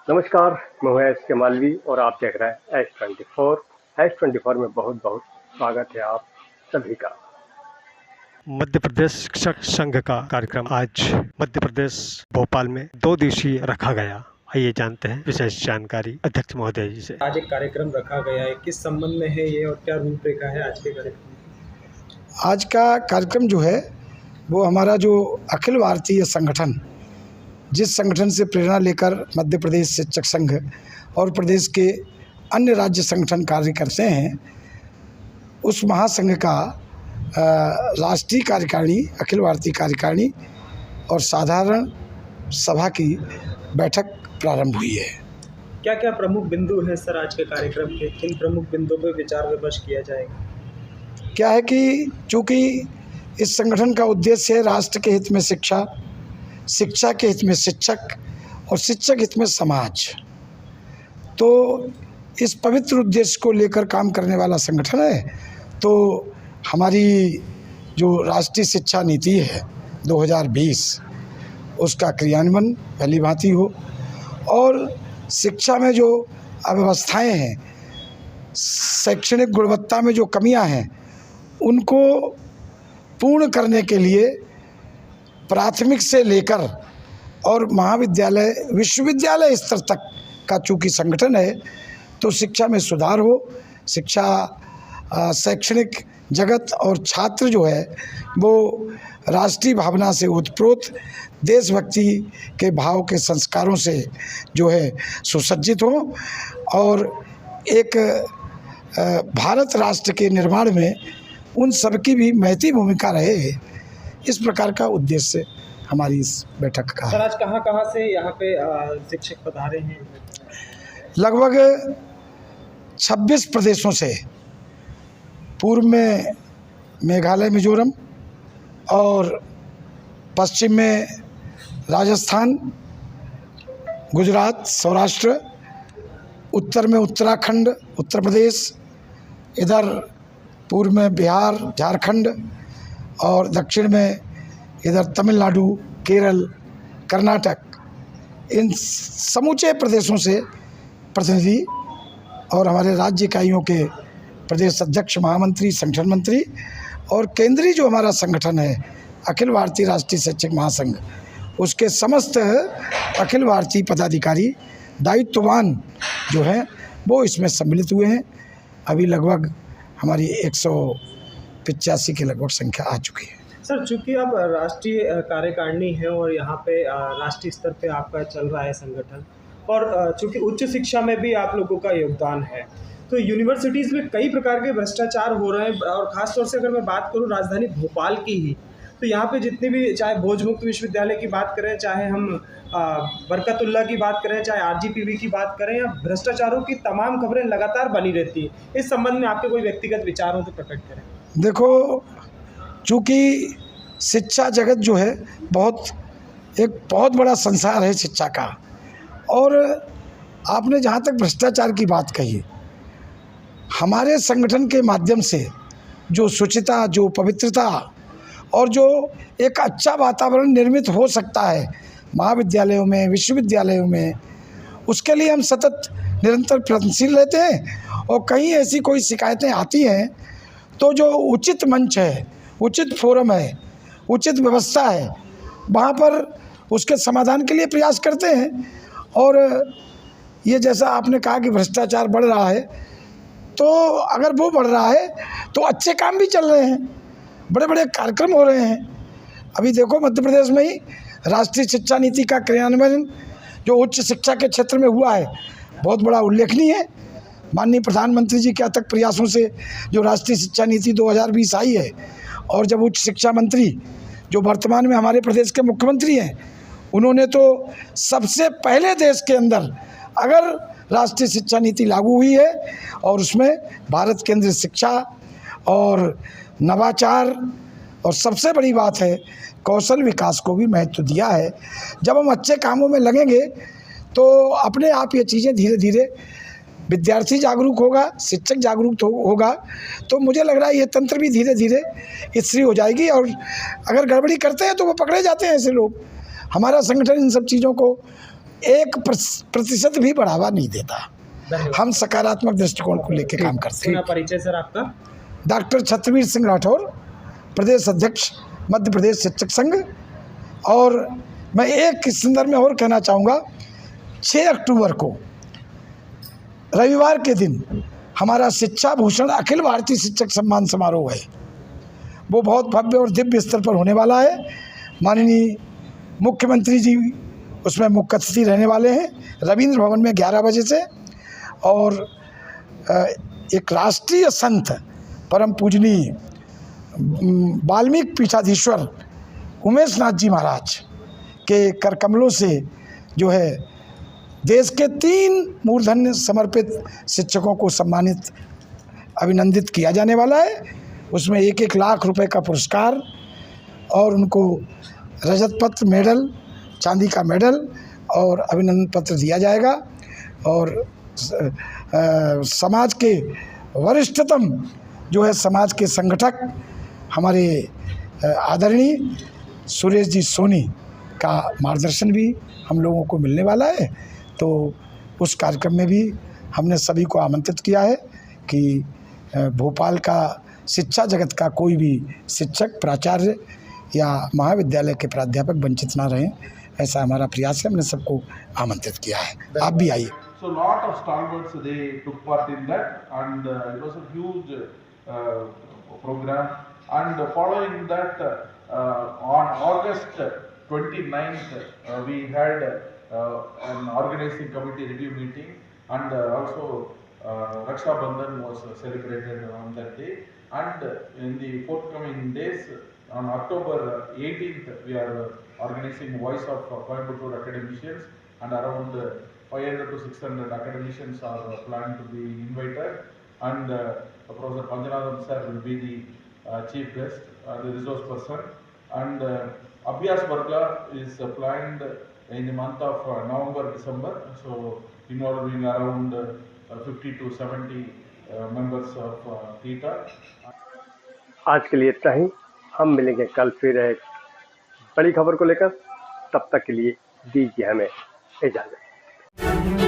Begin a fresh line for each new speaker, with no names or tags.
नमस्कार, मैं हूं एस के मालवी और आप देख रहे हैं एस 24 में बहुत बहुत स्वागत है आप सभी का।
मध्य प्रदेश शिक्षक संघ का कार्यक्रम आज मध्य प्रदेश भोपाल में 2 दिवसीय रखा गया। आइए जानते हैं विशेष जानकारी अध्यक्ष महोदय जी से।
आज एक कार्यक्रम रखा गया है, किस संबंध में है ये और क्या रूपरेखा है आज के कार्यक्रम?
आज का कार्यक्रम जो है वो हमारा जो अखिल भारतीय संगठन, जिस संगठन से प्रेरणा लेकर मध्य प्रदेश शिक्षक संघ और प्रदेश के अन्य राज्य संगठन कार्य करते हैं, उस महासंघ का राष्ट्रीय कार्यकारिणी, अखिल भारतीय कार्यकारिणी और साधारण सभा की बैठक प्रारंभ हुई है।
क्या क्या प्रमुख बिंदु हैं सर आज के कार्यक्रम के? किन प्रमुख बिंदुओं पर विचार विमर्श किया जाएगा?
क्या है कि चूँकि इस संगठन का उद्देश्य है राष्ट्र के हित में शिक्षा, शिक्षा के हित में शिक्षक और शिक्षक हित में समाज, तो इस पवित्र उद्देश्य को लेकर काम करने वाला संगठन है। तो हमारी जो राष्ट्रीय शिक्षा नीति है 2020, उसका क्रियान्वयन भली भांति हो और शिक्षा में जो अव्यवस्थाएं हैं, शैक्षणिक गुणवत्ता में जो कमियां हैं, उनको पूर्ण करने के लिए प्राथमिक से लेकर और महाविद्यालय, विश्वविद्यालय स्तर तक का चूँकि संगठन है, तो शिक्षा में सुधार हो, शिक्षा शैक्षणिक जगत और छात्र जो है वो राष्ट्रीय भावना से ओतप्रोत, देशभक्ति के भाव के संस्कारों से जो है सुसज्जित हो और एक भारत राष्ट्र के निर्माण में उन सबकी भी महती भूमिका रहे। इस प्रकार का उद्देश्य हमारी इस बैठक का है।
सर आज कहाँ से यहाँ पे शिक्षक पधारे हैं?
लगभग 26 प्रदेशों से, पूर्व में मेघालय, मिजोरम और पश्चिम में राजस्थान, गुजरात, सौराष्ट्र, उत्तर में उत्तराखंड, उत्तर प्रदेश, इधर पूर्व में बिहार, झारखंड और दक्षिण में इधर तमिलनाडु, केरल, कर्नाटक, इन समूचे प्रदेशों से प्रतिनिधि और हमारे राज्य इकाइयों के प्रदेश अध्यक्ष, महामंत्री, संगठन मंत्री और केंद्रीय जो हमारा संगठन है अखिल भारतीय राष्ट्रीय शिक्षक महासंघ, उसके समस्त अखिल भारतीय पदाधिकारी, दायित्ववान जो हैं वो इसमें सम्मिलित हुए हैं। अभी लगभग हमारी 185 के लगभग संख्या आ चुकी है।
सर चूँकि आप राष्ट्रीय कार्यकारिणी है और यहाँ पे राष्ट्रीय स्तर पे आपका चल रहा है संगठन, और चूँकि उच्च शिक्षा में भी आप लोगों का योगदान है, तो यूनिवर्सिटीज़ में कई प्रकार के भ्रष्टाचार हो रहे हैं और ख़ासतौर से अगर मैं बात करूँ राजधानी भोपाल की ही, तो यहाँ पे जितनी भी, चाहे भोजमुक्त विश्वविद्यालय की बात करें, चाहे हम बरकतुल्ला की बात करें, चाहे आरजीपीवी की बात करें, या भ्रष्टाचारों की तमाम खबरें लगातार बनी रहती हैं। इस संबंध में आपके कोई व्यक्तिगत विचार हो तो प्रकट करें।
देखो, चूँकि शिक्षा जगत जो है एक बहुत बड़ा संसार है शिक्षा का, और आपने जहाँ तक भ्रष्टाचार की बात कही, हमारे संगठन के माध्यम से जो शुचिता, जो पवित्रता और जो एक अच्छा वातावरण निर्मित हो सकता है महाविद्यालयों में, विश्वविद्यालयों में, उसके लिए हम सतत निरंतर प्रयत्नशील रहते हैं। और कहीं ऐसी कोई शिकायतें आती हैं तो जो उचित मंच है, उचित फोरम है, उचित व्यवस्था है, वहाँ पर उसके समाधान के लिए प्रयास करते हैं। और ये जैसा आपने कहा कि भ्रष्टाचार बढ़ रहा है, तो अगर वो बढ़ रहा है तो अच्छे काम भी चल रहे हैं, बड़े बड़े कार्यक्रम हो रहे हैं। अभी देखो मध्य प्रदेश में ही राष्ट्रीय शिक्षा नीति का क्रियान्वयन जो उच्च शिक्षा के क्षेत्र में हुआ है, बहुत बड़ा उल्लेखनीय है। माननीय प्रधानमंत्री जी के अथक प्रयासों से जो राष्ट्रीय शिक्षा नीति 2020 आई है, और जब उच्च शिक्षा मंत्री जो वर्तमान में हमारे प्रदेश के मुख्यमंत्री हैं, उन्होंने तो सबसे पहले देश के अंदर अगर राष्ट्रीय शिक्षा नीति लागू हुई है और उसमें भारत केंद्रित शिक्षा और नवाचार और सबसे बड़ी बात है कौशल विकास को भी महत्व दिया है। जब हम अच्छे कामों में लगेंगे तो अपने आप ये चीज़ें धीरे धीरे, विद्यार्थी जागरूक होगा, शिक्षक जागरूक होगा, तो मुझे लग रहा है ये तंत्र भी धीरे धीरे स्थिर हो जाएगी। और अगर गड़बड़ी करते हैं तो वो पकड़े जाते हैं ऐसे लोग। हमारा संगठन इन सब चीज़ों को 1% भी बढ़ावा नहीं देता। हम सकारात्मक दृष्टिकोण को लेकर काम करते हैं।
परिचय सर आपका?
डॉक्टर छत्रवीर सिंह राठौर, प्रदेश अध्यक्ष मध्य प्रदेश शिक्षक संघ। और मैं एक इस संदर्भ में और कहना चाहूँगा, 6 अक्टूबर को रविवार के दिन हमारा शिक्षा भूषण अखिल भारतीय शिक्षक सम्मान समारोह है। वो बहुत भव्य और दिव्य स्तर पर होने वाला है। माननीय मुख्यमंत्री जी उसमें मुख्य अतिथि रहने वाले हैं, रविंद्र भवन में 11 बजे से। और एक राष्ट्रीय संत परम पूजनीय वाल्मीकि पीठाधीश्वर उमेश नाथ जी महाराज के कर कमलों से जो है देश के 3 मूर्धन्य समर्पित शिक्षकों को सम्मानित अभिनंदित किया जाने वाला है। उसमें 1-1 लाख रुपए का पुरस्कार और उनको रजत पत्र, मेडल, चांदी का मेडल और अभिनंदन पत्र दिया जाएगा। और समाज के वरिष्ठतम जो है समाज के संगठक हमारे आदरणीय सुरेश जी सोनी का मार्गदर्शन भी हम लोगों को मिलने वाला है। तो उस कार्यक्रम में भी हमने सभी को आमंत्रित किया है कि भोपाल का शिक्षा जगत का कोई भी शिक्षक, प्राचार्य या महाविद्यालय के प्राध्यापक वंचित ना रहें, ऐसा हमारा प्रयास है। हमने सबको आमंत्रित किया है, आप भी आइए।
So lot of stalwarts they took part in that, and it was a huge program. And following that, on August 29th, we had an organizing committee review meeting, and also Raksha Bandhan was celebrated on that day. And in the forthcoming days, on October 18th, we are organizing Voice of Coimbatore Academicians, and around 500 to 600 academicians are planned to be invited, and Professor Panjanathan sir will be the chief guest, the resource person, and Abhyas Varga is planned in the month of November-December, so involving around 50 to 70 members of TETA.
आज के लिए इतना ही। हम मिलेंगे कल फिर एक बड़ी खबर को लेकर। तब तक के लिए दीजिए हमें इजाज़त।